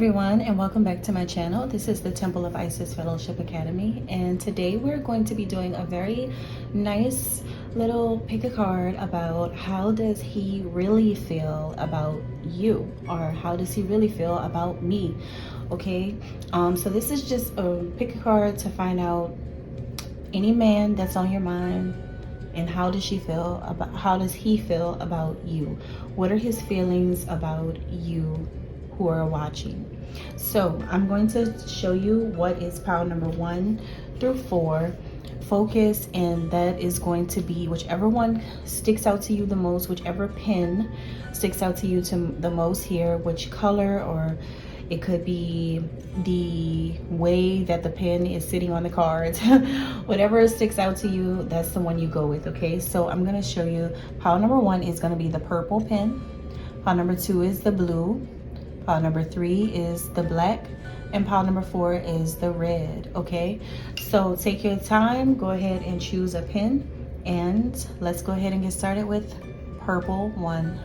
everyone, and welcome back to my channel. This is the Temple of Isis Fellowship Academy, and today we're going to be doing a very nice little pick a card about how does he really feel about you, or how does he really feel about me. Okay, so this is just a pick a card to find out any man that's on your mind, and how does he feel about you. What are his feelings about you who are watching? So I'm going to show you what is pile number 1 through 4 focus, and that is going to be whichever one sticks out to you the most, whichever pin sticks out to you the most here, which color, or it could be the way that the pen is sitting on the cards. Whatever sticks out to you, that's the one you go with. Okay, so I'm going to show you. Pile number 1 is going to be the purple pen. Pile number 2 is the blue. Pile number 3 is the black, and pile number 4 is the red. Okay, so take your time, go ahead and choose a pen, and let's go ahead and get started with purple 1.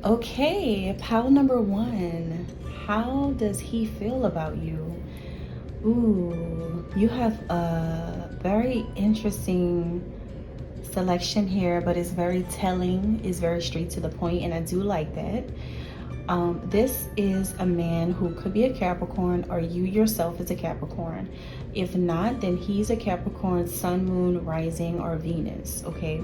Okay, pile number 1, how does he feel about you? Ooh, you have a very interesting selection here, but it's very telling, it's very straight to the point, and I do like that. This is a man who could be a Capricorn, or you yourself is a Capricorn. If not, then he's a Capricorn, Sun, Moon, Rising, or Venus. Okay,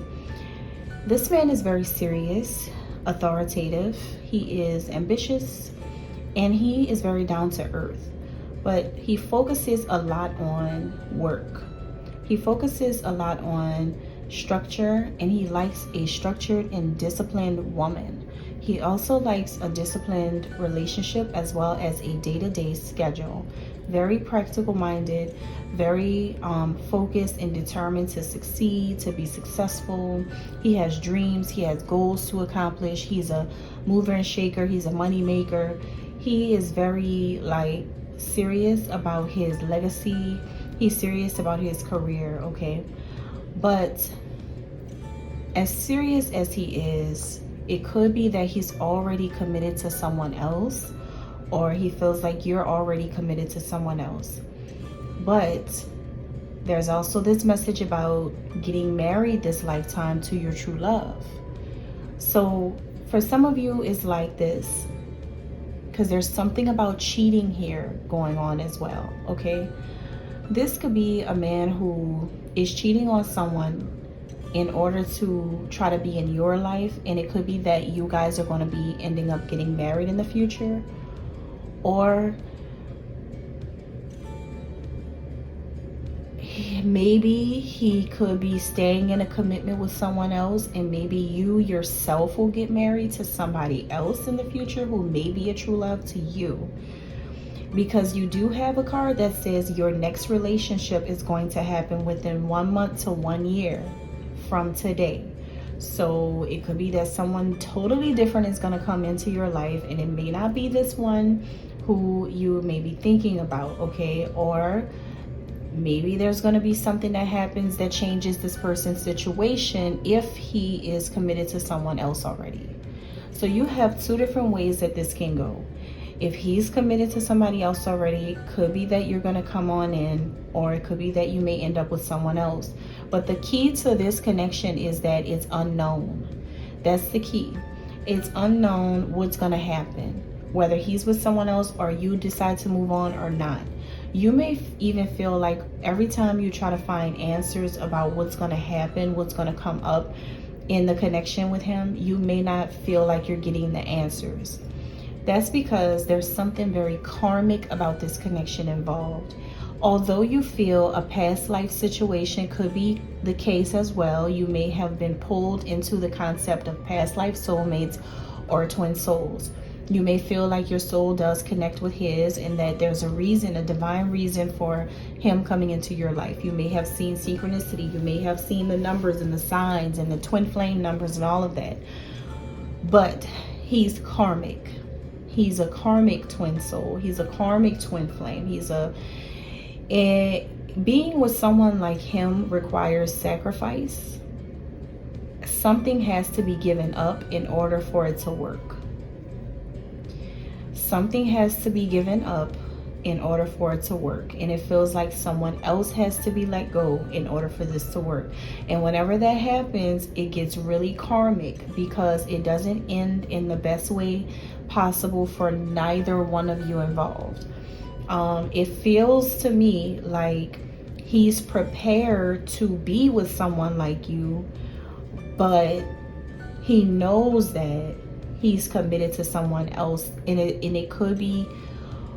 this man is very serious, authoritative, he is ambitious, and he is very down to earth, but he focuses a lot on work. He focuses a lot on structure, and he likes a structured and disciplined woman. He also likes a disciplined relationship as well as a day-to-day schedule. Very practical minded, very focused and determined to succeed, to be successful. He has dreams, he has goals to accomplish. He's a mover and shaker, he's a money maker. He is very serious about his legacy. He's serious about his career, okay? But as serious as he is, it could be that he's already committed to someone else, or he feels like you're already committed to someone else. But there's also this message about getting married this lifetime to your true love. So for some of you, it's like this, because there's something about cheating here going on as well, okay? This could be a man who is cheating on someone in order to try to be in your life, and it could be that you guys are going to be ending up getting married in the future, or maybe he could be staying in a commitment with someone else, and maybe you yourself will get married to somebody else in the future who may be a true love to you. Because you do have a card that says your next relationship is going to happen within 1 month to 1 year from today. So it could be that someone totally different is going to come into your life, and it may not be this one who you may be thinking about, okay? Or maybe there's going to be something that happens that changes this person's situation if he is committed to someone else already. So you have 2 different ways that this can go. If he's committed to somebody else already, it could be that you're going to come on in, or it could be that you may end up with someone else. But the key to this connection is that it's unknown. That's the key. It's unknown what's going to happen, whether he's with someone else or you decide to move on or not. You may even feel like every time you try to find answers about what's going to happen, what's going to come up in the connection with him, you may not feel like you're getting the answers. That's because there's something very karmic about this connection involved. Although you feel a past life situation could be the case as well, you may have been pulled into the concept of past life soulmates or twin souls. You may feel like your soul does connect with his, and that there's a reason, a divine reason for him coming into your life. You may have seen synchronicity. You may have seen the numbers and the signs and the twin flame numbers and all of that. But he's karmic. He's a karmic twin soul. He's a karmic twin flame. Being with someone like him requires sacrifice. Something has to be given up in order for it to work. something has to be given up in order for it to work, and it feels like someone else has to be let go in order for this to work. And whenever that happens, it gets really karmic because it doesn't end in the best way possible for neither one of you involved. It feels to me like he's prepared to be with someone like you, but he knows that he's committed to someone else, and it could be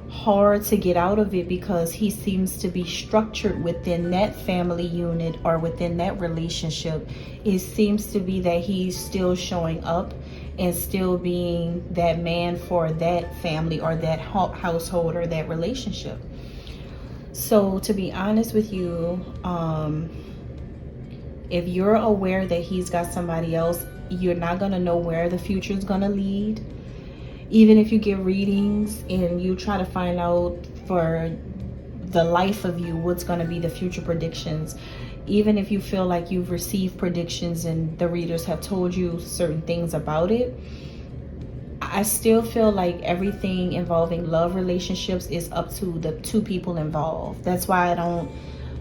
hard to get out of it because he seems to be structured within that family unit or within that relationship. It seems to be that he's still showing up and still being that man for that family or that household or that relationship. So to be honest with you, if you're aware that he's got somebody else, you're not going to know where the future is going to lead. Even if you get readings and you try to find out for the life of you what's going to be the future predictions, even if you feel like you've received predictions and the readers have told you certain things about it, I still feel like everything involving love relationships is up to the two people involved. That's why I don't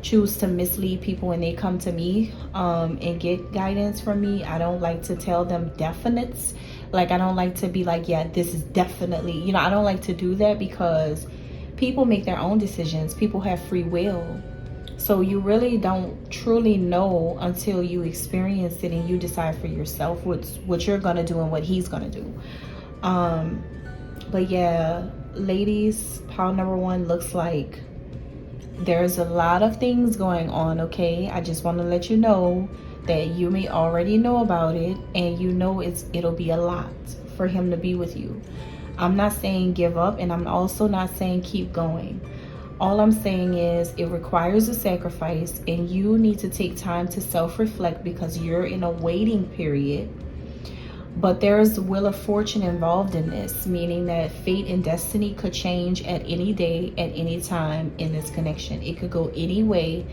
choose to mislead people when they come to me and get guidance from me. I don't like to tell them definites. Like, I don't like to be like, yeah, this is definitely, I don't like to do that because people make their own decisions. People have free will. So you really don't truly know until you experience it and you decide for yourself what you're going to do and what he's going to do. But yeah, ladies, pile number one looks like there's a lot of things going on, okay? I just want to let you know that you may already know about it, and it'll be a lot for him to be with you. I'm not saying give up, and I'm also not saying keep going. All I'm saying is it requires a sacrifice, and you need to take time to self-reflect because you're in a waiting period. But there's wheel of fortune involved in this, meaning that fate and destiny could change at any day, at any time in this connection. It could go any way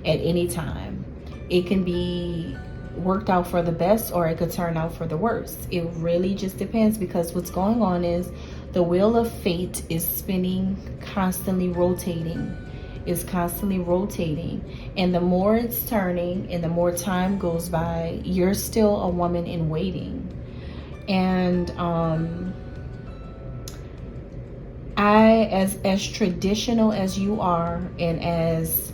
at any time. It can be worked out for the best, or it could turn out for the worst. It really just depends, because what's going on is the wheel of fate is spinning, constantly rotating. It's constantly rotating. And the more it's turning and the more time goes by, you're still a woman in waiting. And as traditional as you are and as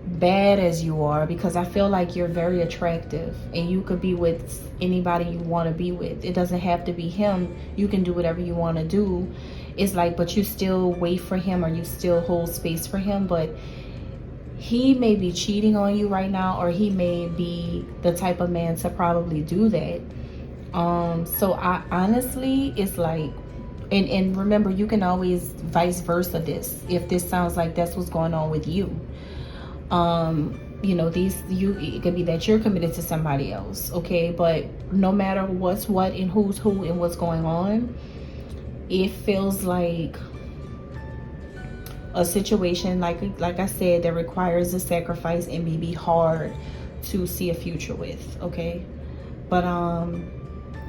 bad as you are, because I feel like you're very attractive and you could be with anybody you want to be with. It doesn't have to be him. You can do whatever you want to do. It's like, but you still wait for him, or you still hold space for him, but he may be cheating on you right now, or he may be the type of man to probably do that. So I honestly, it's like, and remember, you can always vice versa this, if this sounds like that's what's going on with you. It could be that you're committed to somebody else, okay? But no matter what's what and who's who and what's going on, it feels like a situation, like I said, that requires a sacrifice and may be hard to see a future with, okay? But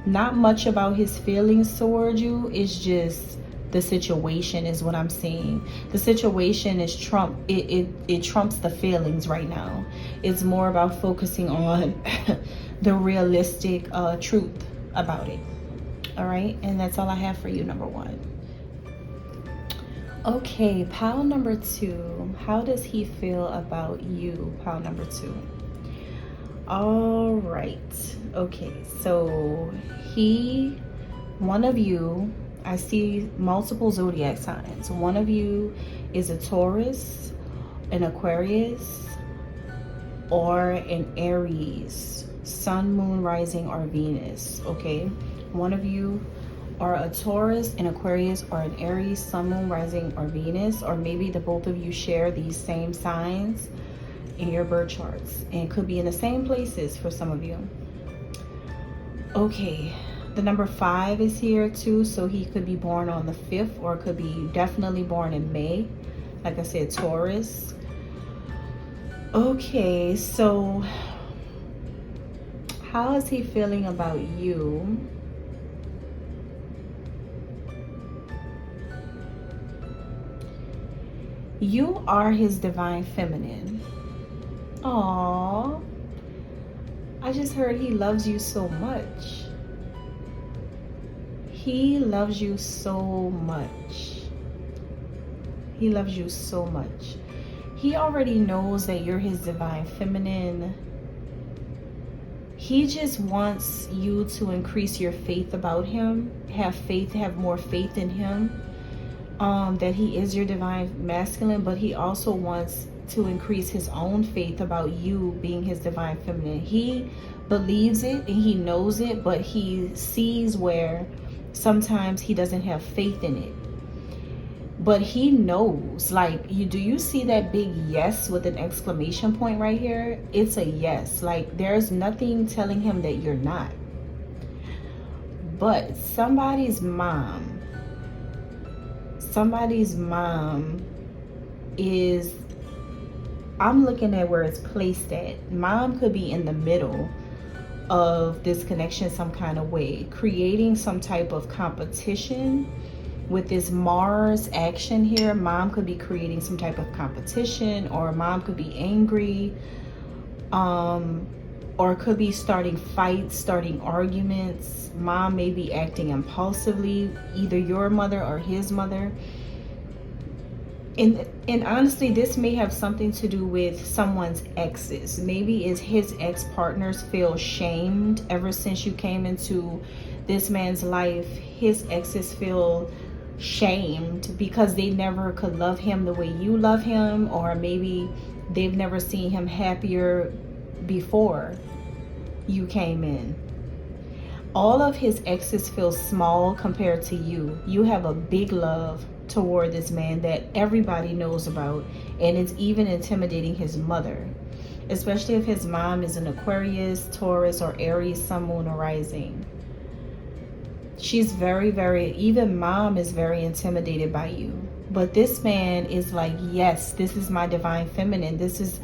not much about his feelings toward you. It's just the situation is what I'm seeing. The situation is it trumps the feelings right now. It's more about focusing on the realistic truth about it. All right, and that's all I have for you, number one. Okay, pile number two. How does he feel about you, pile number two? All right. Okay, so one of you, I see multiple zodiac signs. One of you is a Taurus, an Aquarius, or an Aries, Sun, Moon, Rising, or Venus, okay? One of you are a Taurus, an Aquarius, or an Aries, Sun, Moon, Rising, or Venus, or maybe the both of you share these same signs in your birth charts, and it could be in the same places for some of you. Okay, the number 5 is here too, so he could be born on the 5th, or could be definitely born in May. Like I said, Taurus. Okay, so how is he feeling about you? You are his divine feminine. Aww. I just heard he loves you so much. He loves you so much. He loves you so much. He already knows that you're his divine feminine. He just wants you to increase your faith about him. Have more faith in him. That he is your divine masculine, but he also wants to increase his own faith about you being his divine feminine. He believes it and he knows it, but he sees where sometimes he doesn't have faith in it. But he knows, like, do you see that big yes with an exclamation point right here? It's a yes. Like, there's nothing telling him that you're not. But somebody's mom is, I'm looking at where it's placed at. Mom could be in the middle of this connection some kind of way, creating some type of competition with this Mars action here. Mom could be creating some type of competition, or mom could be angry, or could be starting fights, starting arguments. Mom may be acting impulsively, either your mother or his mother. And honestly, this may have something to do with someone's exes. Maybe it's his ex-partners feel shamed ever since you came into this man's life. His exes feel shamed because they never could love him the way you love him, or maybe they've never seen him happier before you came in. All of his exes feel small compared to you. You have a big love toward this man that everybody knows about, and it's even intimidating his mother, especially if his mom is an Aquarius, Taurus, or Aries sun, moon, or rising. She's even mom is very intimidated by you. But this man is like, yes, this is my divine feminine. This is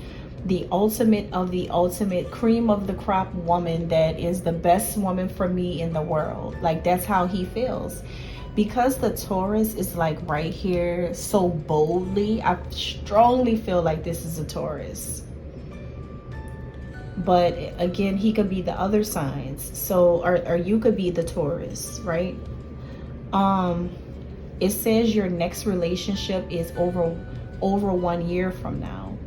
the ultimate of the ultimate, cream of the crop woman that is the best woman for me in the world. Like, that's how he feels. Because the Taurus is like right here so boldly, I strongly feel like this is a Taurus. But again, he could be the other signs. So, or you could be the Taurus, right? It says your next relationship is over 1 year from now.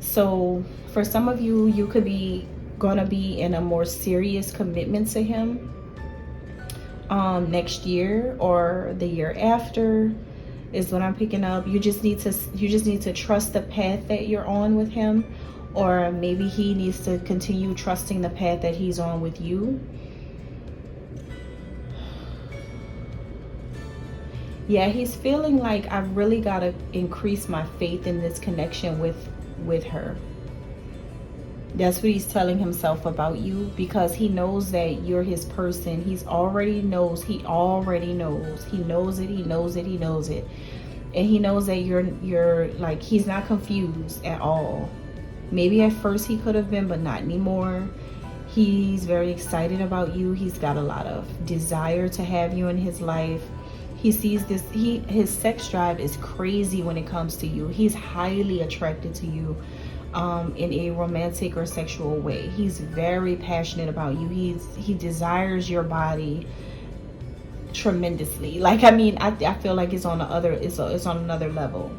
So for some of you, you could be gonna be in a more serious commitment to him next year or the year after is what I'm picking up. You just need to trust the path that you're on with him, or maybe he needs to continue trusting the path that he's on with you. Yeah, he's feeling like I've really got to increase my faith in this connection with her. That's what he's telling himself about you, because he knows that you're his person. He already knows. He knows it. And he knows that you're like, he's not confused at all. Maybe at first he could have been, but not anymore. He's very excited about you. He's got a lot of desire to have you in his life. He sees this, his sex drive is crazy when it comes to you. He's highly attracted to you in a romantic or sexual way. He's very passionate about you. He desires your body tremendously. Like, I mean, I feel like it's on another level.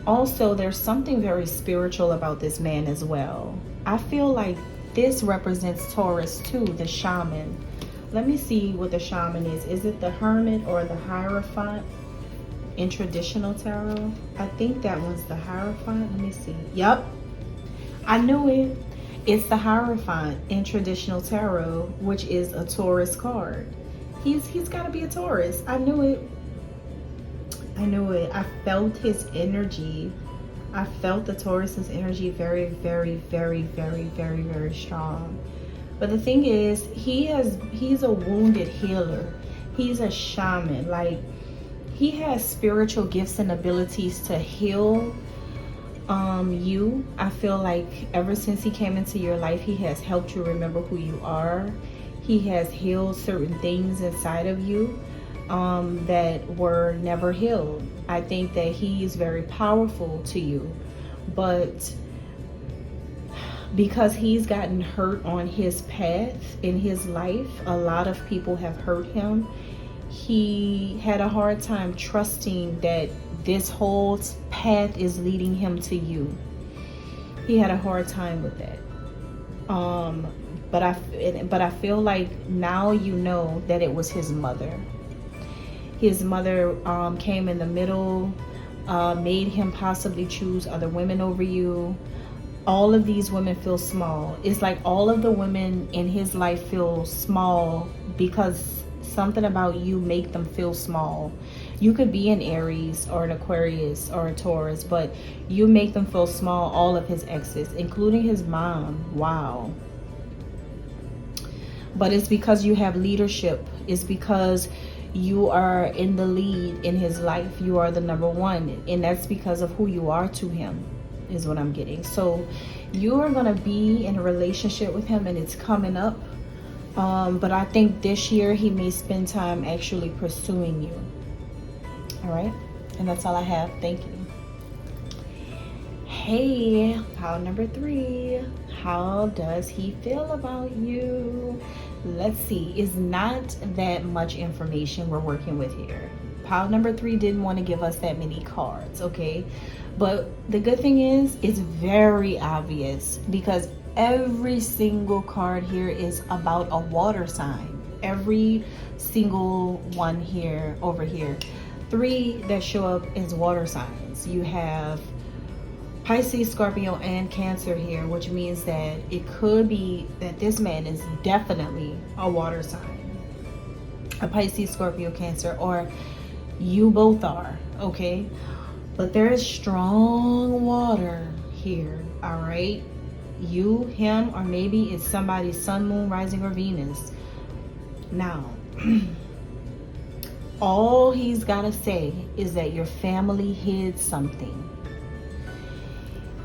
Also, there's something very spiritual about this man as well. I feel like this represents Taurus too, the shaman. Let me see what the shaman is. Is it the hermit or the hierophant in traditional tarot? I think that one's the hierophant. Let me see. Yep, I knew it. It's the hierophant in traditional tarot, which is a Taurus card. He's got to be a Taurus. I knew it. I felt his energy. I felt the Taurus's energy very, very, very, very, very, very strong. But the thing is, he's a wounded healer. He's a shaman. Like, he has spiritual gifts and abilities to heal you. I feel like ever since he came into your life, he has helped you remember who you are. He has healed certain things inside of you. that were never healed. I think that he's very powerful to you, but because he's gotten hurt on his path in his life, a lot of people have hurt him. He had a hard time trusting that this whole path is leading him to you. He had a hard time with that. But I feel like now you know that it was his mother. His mother came in the middle, made him possibly choose other women over you. All of these women feel small. It's like all of the women in his life feel small because something about you make them feel small. You could be an Aries or an Aquarius or a Taurus, but you make them feel small, all of his exes, including his mom. Wow. But it's because you have leadership. It's because you are in the lead in his life. You are the number one. And that's because of who you are to him, is what I'm getting. So you are going to be in a relationship with him, and it's coming up. But I think this year he may spend time actually pursuing you. All right. And that's all I have. Thank you. Hey, pile number 3. How does he feel about you? Let's see. It's not that much information we're working with here. Pile number 3 didn't want to give us that many cards, okay? But the good thing is, it's very obvious because every single card here is about a water sign. Every single one here, over here. 3 that show up as water signs. You have Pisces, Scorpio, and Cancer here, which means that it could be that this man is definitely a water sign. A Pisces, Scorpio, Cancer, or you both are, okay? But there is strong water here, all right? You, him, or maybe it's somebody's sun, moon, rising, or Venus. Now, all he's got to say is that your family hid something.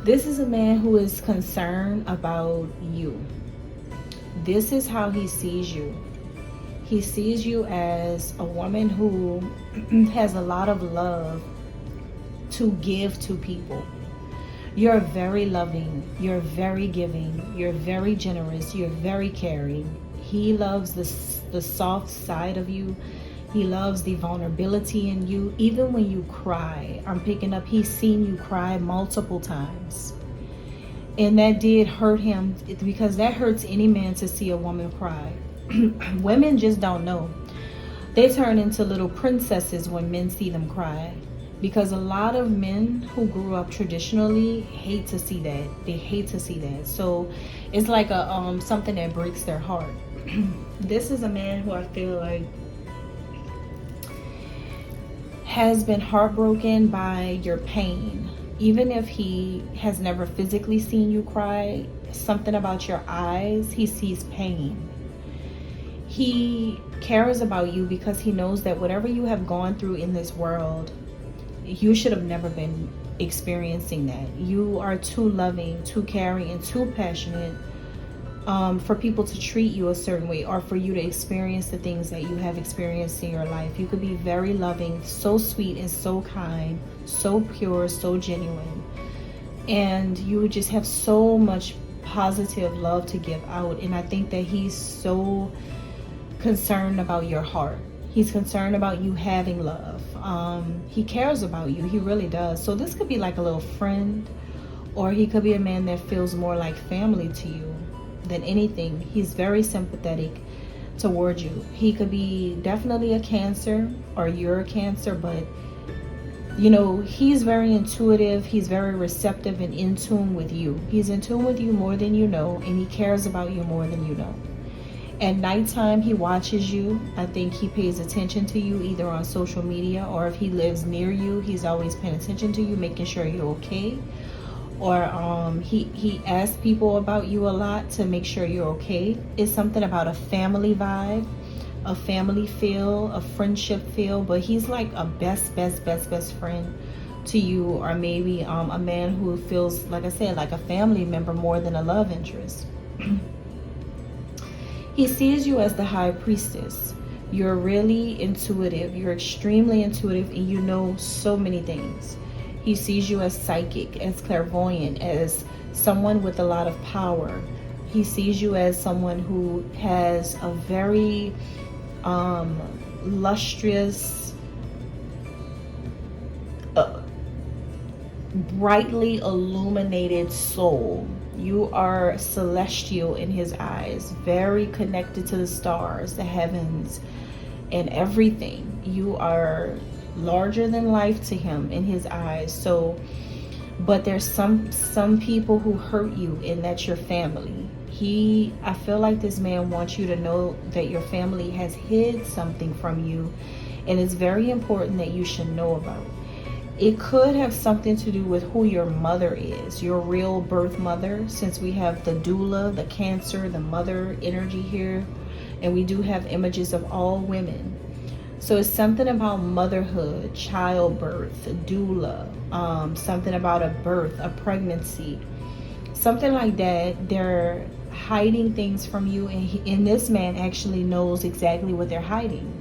This is a man who is concerned about you. This is how he sees you. He sees you as a woman who has a lot of love to give to people. You're very loving. You're very giving. You're very generous. You're very caring. He loves the soft side of you. He loves the vulnerability in you. Even when you cry, I'm picking up, he's seen you cry multiple times. And that did hurt him, because that hurts any man to see a woman cry. Women just don't know. They turn into little princesses when men see them cry. Because a lot of men who grew up traditionally hate to see that. They hate to see that. So it's like a something that breaks their heart. This is a man who I feel like has been heartbroken by your pain. Even if he has never physically seen you cry, something about your eyes, he sees pain. He cares about you because he knows that whatever you have gone through in this world, you should have never been experiencing that. You are too loving, too caring, and too passionate for people to treat you a certain way, or for you to experience the things that you have experienced in your life. You could be very loving, so sweet and so kind, so pure, so genuine, and you would just have so much positive love to give out. And I think that he's so concerned about your heart. He's concerned about you having love. He cares about you. He really does. So this could be like a little friend, or he could be a man that feels more like family to you than anything. He's very sympathetic towards you. He could be definitely a Cancer, or you're a Cancer, but you know, he's very intuitive. He's very receptive and in tune with you. He's in tune with you more than you know, and he cares about you more than you know. At nighttime, he watches you. I think he pays attention to you, either on social media, or if he lives near you, he's always paying attention to you, making sure you're okay. Or he asks people about you a lot to make sure you're okay. It's something about a family vibe, a family feel, a friendship feel, but he's like a best friend to you, or maybe a man who feels, like I said, like a family member more than a love interest. He sees you as the high priestess. You're really intuitive. You're extremely intuitive, and you know so many things. He sees you as psychic, as clairvoyant, as someone with a lot of power. He sees you as someone who has a very lustrous, brightly illuminated soul. You are celestial in his eyes, very connected to the stars, the heavens, and everything. You are larger than life to him in his eyes. So, but there's some people who hurt you, and that's your family. I feel like this man wants you to know that your family has hid something from you, and it's very important that you should know about. It could have something to do with who your mother is, your real birth mother, since we have the doula, the cancer, the mother energy here, and we do have images of all women. So it's something about motherhood, childbirth, doula, something about a birth, a pregnancy, something like that. They're hiding things from you, and this man actually knows exactly what they're hiding.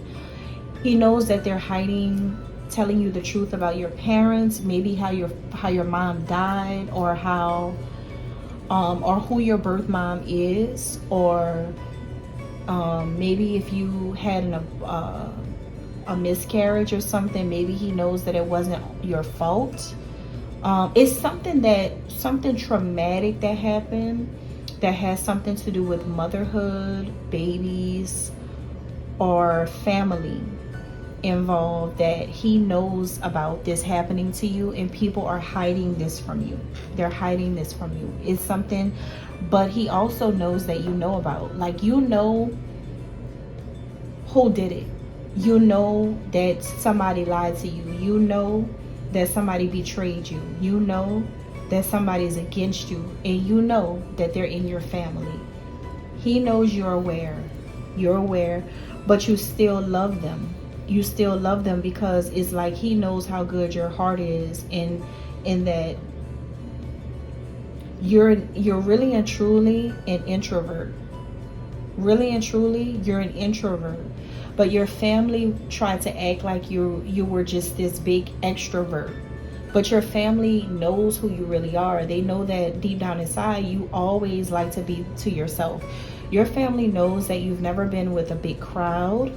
He knows that they're hiding, telling you the truth about your parents, maybe how your mom died, or or who your birth mom is, or maybe if you had a miscarriage or something, maybe he knows that it wasn't your fault. It's something traumatic that happened that has something to do with motherhood, babies, or family involved, that he knows about this happening to you, and people are hiding this from you. They're hiding this from you. It's something, but he also knows that you know about, like, you know who did it. You know that somebody lied to you. You know that somebody betrayed you. You know that somebody's against you, and you know that they're in your family. He knows you're aware. You're aware, but you still love them. You still love them because it's like he knows how good your heart is, in that you're really and truly an introvert. Really and truly, you're an introvert. But your family tried to act like you were just this big extrovert. But your family knows who you really are. They know that deep down inside, you always like to be to yourself. Your family knows that you've never been with a big crowd,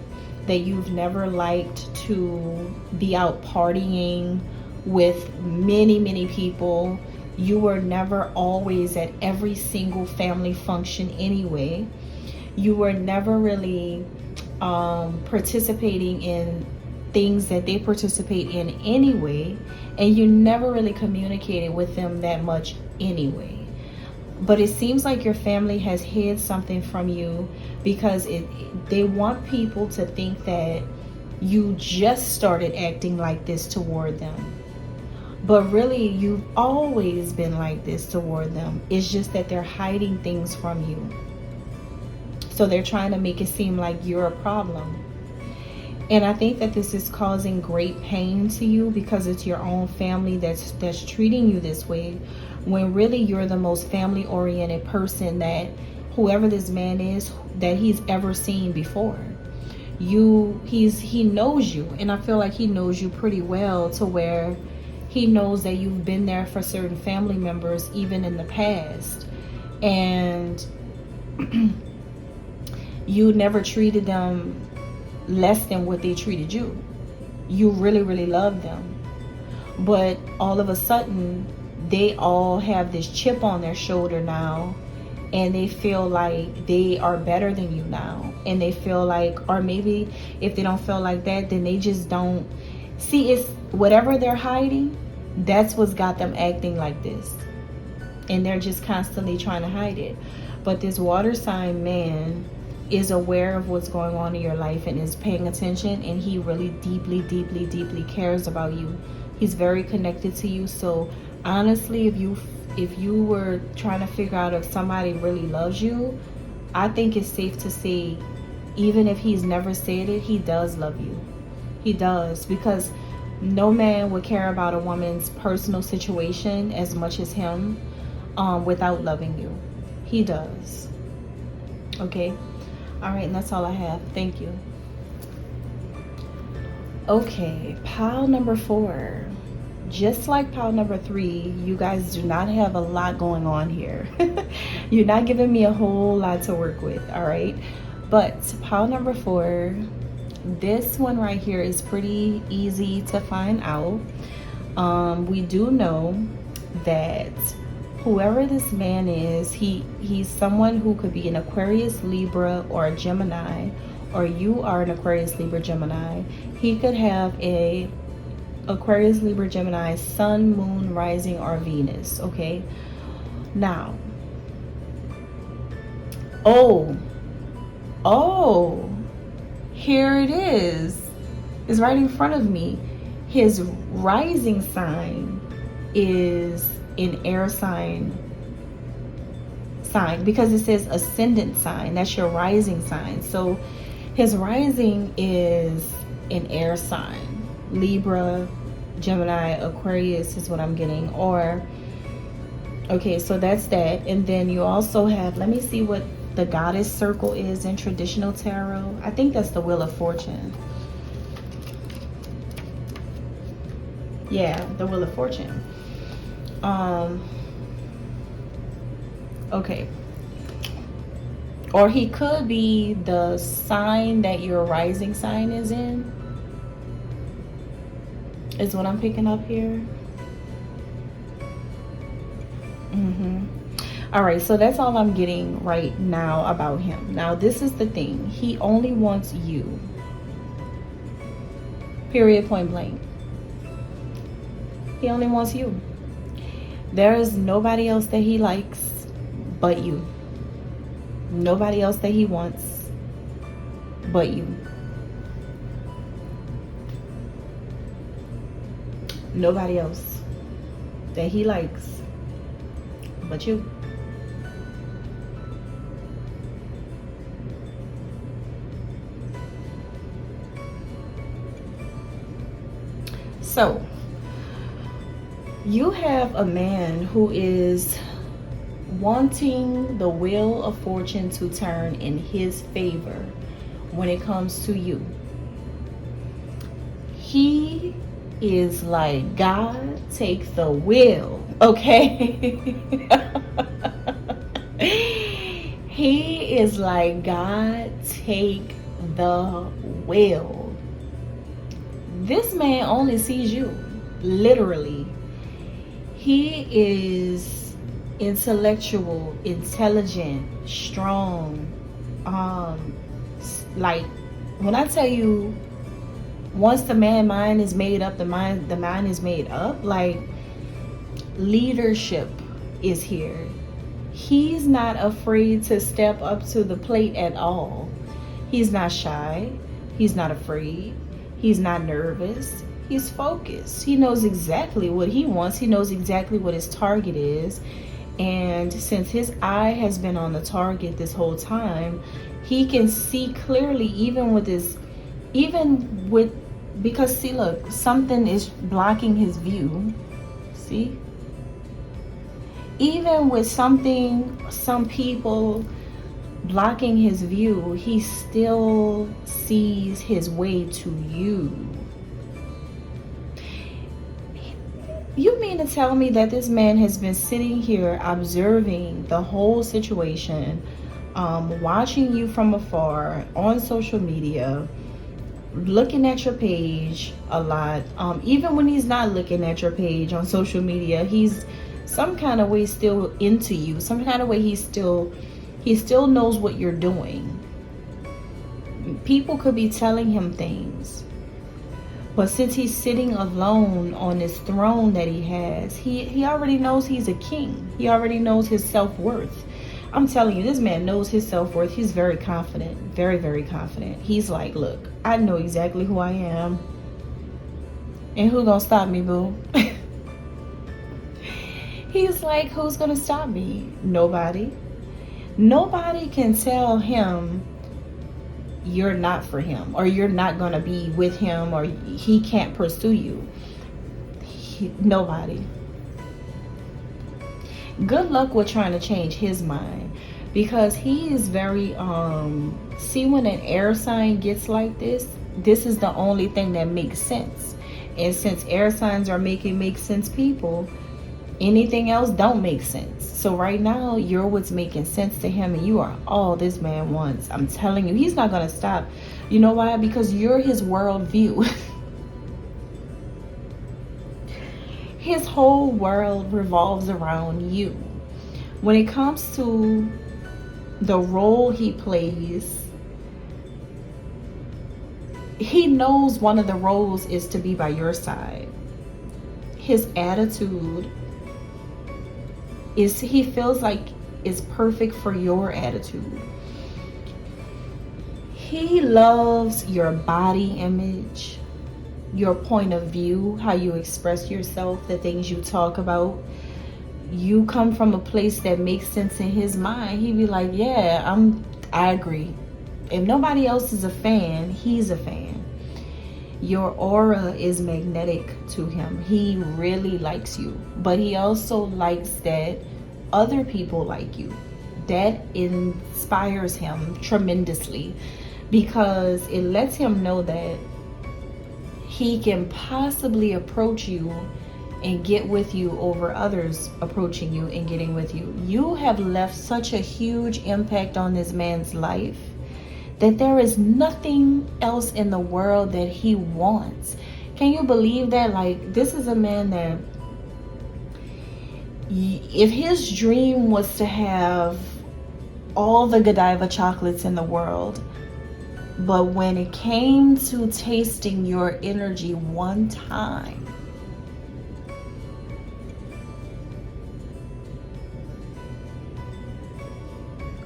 that you've never liked to be out partying with many, many people. You were never always at every single family function anyway. You were never really participating in things that they participate in anyway, and you never really communicated with them that much anyway. But it seems like your family has hid something from you because they want people to think that you just started acting like this toward them. But really, you've always been like this toward them. It's just that they're hiding things from you. So they're trying to make it seem like you're a problem. And I think that this is causing great pain to you because it's your own family that's treating you this way, when really you're the most family-oriented person that whoever this man is that he's ever seen before. He knows you, and I feel like he knows you pretty well, to where he knows that you've been there for certain family members even in the past, and you never treated them less than what they treated you. You really, really love them. But all of a sudden, they all have this chip on their shoulder now, and they feel like they are better than you now. And they feel like, or maybe if they don't feel like that, then they just don't see. It's whatever they're hiding, that's what's got them acting like this. And they're just constantly trying to hide it. But this water sign man is aware of what's going on in your life and is paying attention, and he really deeply, deeply, deeply cares about you. He's very connected to you. So honestly, if you were trying to figure out if somebody really loves you, I think it's safe to say, even if he's never said it, he does love you. He does, because no man would care about a woman's personal situation as much as him without loving you. He does. Okay. All right, and that's all I have. Thank you. Okay, pile number 4. Just like pile number 3, you guys do not have a lot going on here. You're not giving me a whole lot to work with, all right? But pile number 4, this one right here is pretty easy to find out. We do know that whoever this man is, he's someone who could be an Aquarius, Libra, or a Gemini, or you are an Aquarius, Libra, Gemini. He could have a Aquarius, Libra, Gemini, Sun, Moon, Rising, or Venus, okay? Now, oh, here it is. It's right in front of me. His rising sign is an air sign because it says ascendant sign. That's your rising sign. So his rising is an air sign. Libra, Gemini, Aquarius is what I'm getting. Or, okay, so that's that. And then you also have, let me see what the goddess circle is in traditional tarot. I think that's the Wheel of Fortune. Yeah, the Wheel of Fortune. Okay. Or he could be the sign that your rising sign is in, is what I'm picking up here. All right, so that's all I'm getting right now about him. Now, this is the thing. He only wants you. Period, point blank. He only wants you. There is nobody else that he likes but you. Nobody else that he wants but you. Nobody else that he likes but you. So, you have a man who is wanting the Wheel of Fortune to turn in his favor when it comes to you. He is like, God, take the wheel, okay? He is like, God, take the wheel. This man only sees you, literally. He is intellectual, intelligent, strong. Like, when I tell you, once the mind is made up, the mind is made up. Like, leadership is here. He's not afraid to step up to the plate at all. He's not shy. He's not afraid. He's not nervous. He's focused. He knows exactly what he wants. He knows exactly what his target is. And since his eye has been on the target this whole time, he can see clearly, because see, look, something is blocking his view. See? Even with some people blocking his view, he still sees his way to you. You mean to tell me that this man has been sitting here observing the whole situation, watching you from afar on social media, looking at your page a lot, even when he's not looking at your page on social media, he's some kind of way still into you, some kind of way he still knows what you're doing. People could be telling him things, but since he's sitting alone on this throne that he has, he already knows he's a king. He already knows his self-worth. I'm telling you, this man knows his self-worth. He's very confident, very, very confident. He's like, look, I know exactly who I am. And who gonna stop me, boo? He's like, who's gonna stop me? Nobody. Nobody can tell him you're not for him, or you're not gonna be with him, or he can't pursue you. Nobody. Good luck with trying to change his mind, because he is very see, when an air sign gets like this, this is the only thing that makes sense. And since air signs are making make sense people, anything else don't make sense. So right now, you're what's making sense to him, and you are all this man wants. I'm telling you, he's not going to stop. You know why? Because you're his worldview. His whole world revolves around you. When it comes to the role he plays, he knows one of the roles is to be by your side. His attitude is, he feels like is perfect for your attitude. He loves your body image, your point of view, how you express yourself, the things you talk about. You come from a place that makes sense in his mind. He'd be like, yeah, I agree. If nobody else is a fan, he's a fan. Your aura is magnetic to him. He really likes you, but he also likes that other people like you. That inspires him tremendously, because it lets him know that he can possibly approach you and get with you over others approaching you and getting with you. You have left such a huge impact on this man's life that there is nothing else in the world that he wants. Can you believe that? Like, this is a man that, if his dream was to have all the Godiva chocolates in the world, but when it came to tasting your energy one time,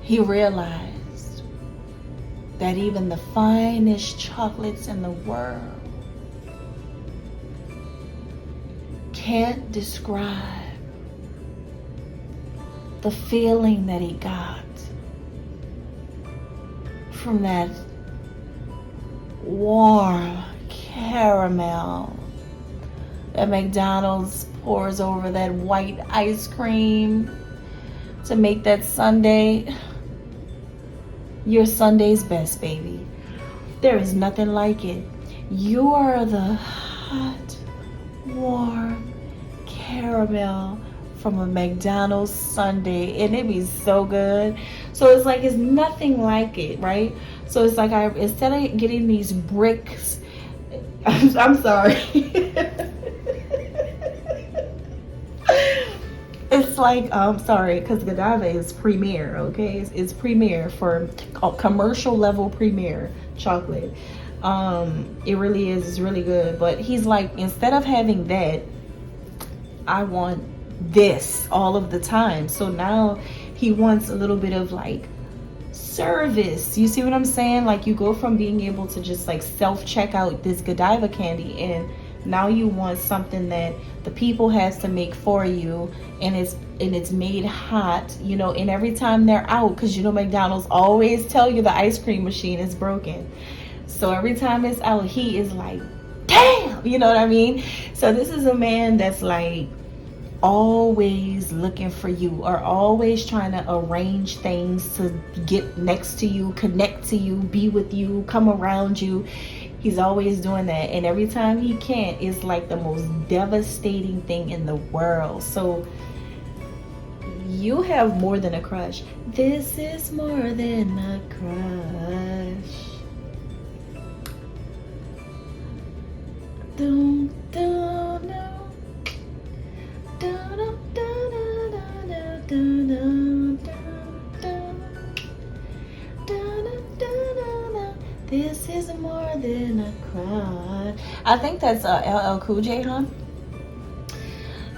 he realized that even the finest chocolates in the world can't describe the feeling that he got from that warm caramel that McDonald's pours over that white ice cream to make that sundae your Sunday's best, baby. There is nothing like it. You are the hot, warm caramel from a McDonald's sundae, and it be so good. So it's like, it's nothing like it, right? So it's like, instead of getting these bricks, I'm sorry. It's like, I'm sorry, because Godiva is premier, okay? It's premier for commercial level premier chocolate. It really is. It's really good. But he's like, instead of having that, I want this all of the time. So now he wants a little bit of like service. You see what I'm saying? Like, you go from being able to just like self-check out this Godiva candy, and now you want something that the people has to make for you, and it's made hot, you know, and every time they're out, because you know McDonald's always tell you the ice cream machine is broken. So every time it's out, he is like, damn, you know what I mean? So this is a man that's like always looking for you, or always trying to arrange things to get next to you, connect to you, be with you, come around you. He's always doing that, and every time he can't, it's like the most devastating thing in the world. So you have more than a crush. This is more than a crush. Dun, dun, dun. Dun, dun, dun, dun, dun, dun, dun, dun, dun, dun, dun. This is more than a crush. I think that's LL Cool J, huh?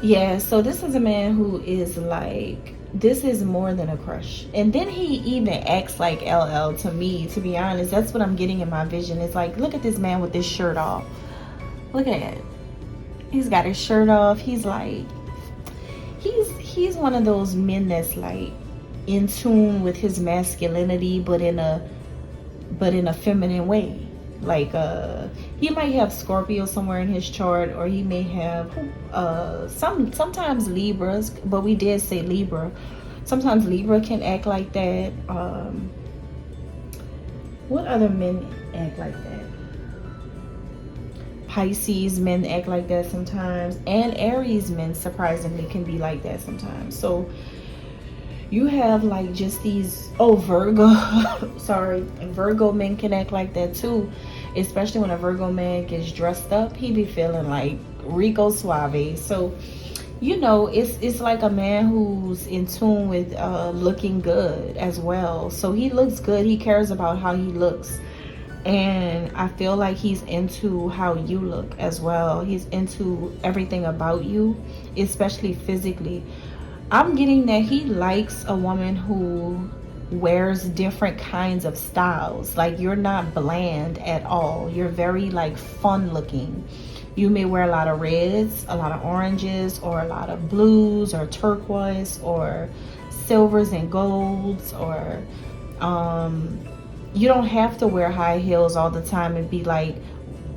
Yeah, so this is a man who is like, this is more than a crush. And then he even acts like LL to me, to be honest. That's what I'm getting in my vision. It's like, look at this man with this shirt off. Look at it. He's got his shirt off. He's like, he's one of those men that's like in tune with his masculinity, but in a feminine way. Like he might have Scorpio somewhere in his chart, or he may have sometimes Libras, but we did say Libra. Sometimes Libra can act like that. What other men act like that? Pisces men act like that sometimes, and Aries men surprisingly can be like that sometimes. So you have like just these, oh, Virgo, sorry, Virgo men can act like that too, especially when a Virgo man gets dressed up. He be feeling like Rico Suave. So you know, it's like a man who's in tune with looking good as well. So he looks good, he cares about how he looks, and I feel like he's into how you look as well. He's into everything about you, especially physically. I'm getting that he likes a woman who wears different kinds of styles. Like, you're not bland at all. You're very like fun looking. You may wear a lot of reds, a lot of oranges, or a lot of blues or turquoise or silvers and golds, or you don't have to wear high heels all the time and be like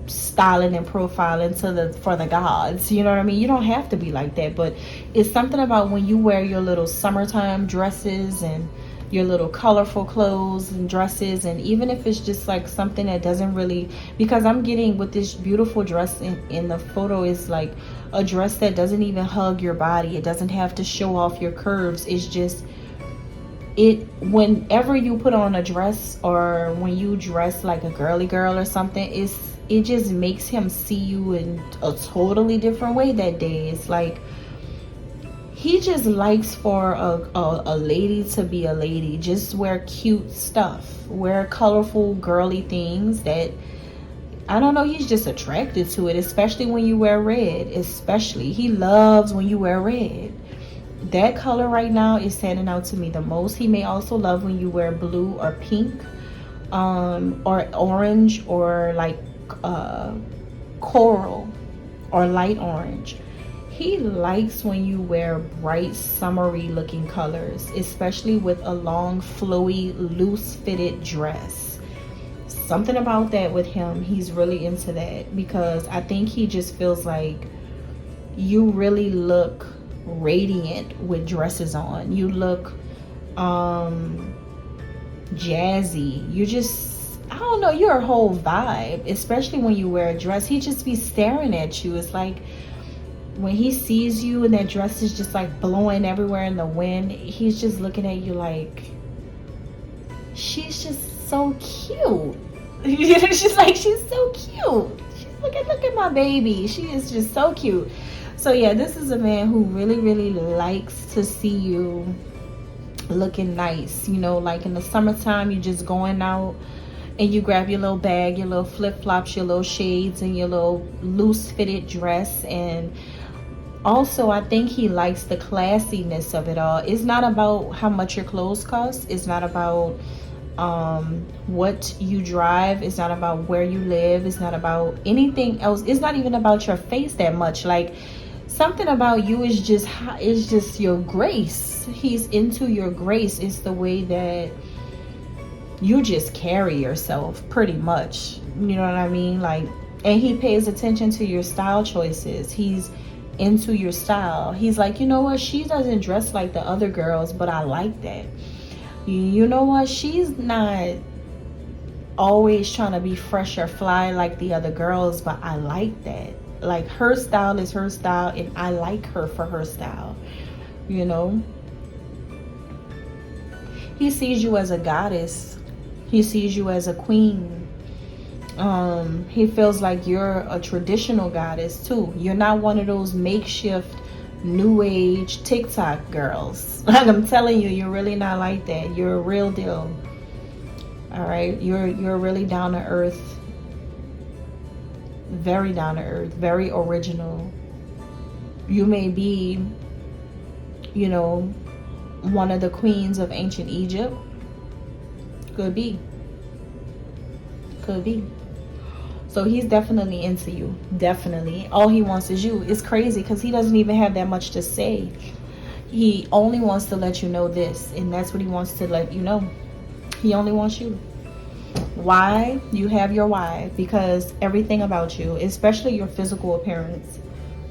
styling and profiling for the gods. You know what I mean? You don't have to be like that, but it's something about when you wear your little summertime dresses and your little colorful clothes and dresses, and even if it's just like something that doesn't really, because I'm getting with this beautiful dress in the photo is like a dress that doesn't even hug your body. It doesn't have to show off your curves. It's just, whenever you put on a dress, or when you dress like a girly girl or something, it just makes him see you in a totally different way that day. It's like he just likes for a lady to be a lady. Just wear cute stuff, wear colorful girly things that, I don't know, he's just attracted to it, especially when you wear red. Especially, he loves when you wear red. That color right now is standing out to me the most. He may also love when you wear blue or pink, or orange, or like coral or light orange. He likes when you wear bright summery looking colors, especially with a long flowy loose fitted dress. Something about that with him, he's really into that, because I think he just feels like you really look radiant with dresses on. You look jazzy. You just, I don't know, you're a whole vibe, especially when you wear a dress. He just be staring at you. It's like when he sees you and that dress is just like blowing everywhere in the wind, he's just looking at you like, she's just so cute. She's like, she's so cute. She's look at my baby. She is just so cute. So yeah, this is a man who really, really likes to see you looking nice. You know, like in the summertime, you just going out and you grab your little bag, your little flip-flops, your little shades, and your little loose fitted dress. And also, I think he likes the classiness of it all. It's not about how much your clothes cost. It's not about what you drive. It's not about where you live. It's not about anything else. It's not even about your face that much. Like, something about you is just your grace. He's into your grace. It's the way that you just carry yourself, pretty much. You know what I mean? Like, and he pays attention to your style choices. He's into your style. He's like, you know what, she doesn't dress like the other girls, but I like that. You know what, she's not always trying to be fresh or fly like the other girls, but I like that. Like, her style is her style, and I like her for her style. You know, he sees you as a goddess. He sees you as a queen. He feels like you're a traditional goddess too. You're not one of those makeshift new age TikTok girls. Like, I'm telling you, you're really not like that. You're a real deal. All right, you're really down to earth, very down to earth, very original. You may be, you know, one of the queens of ancient Egypt. Could be. So he's definitely into you. Definitely. All he wants is you. It's crazy because he doesn't even have that much to say. He only wants to let you know this, and that's what he wants to let you know. He only wants you. Why? You have your why, because everything about you, especially your physical appearance,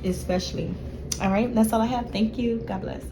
especially. All right, that's all I have. Thank you. God bless.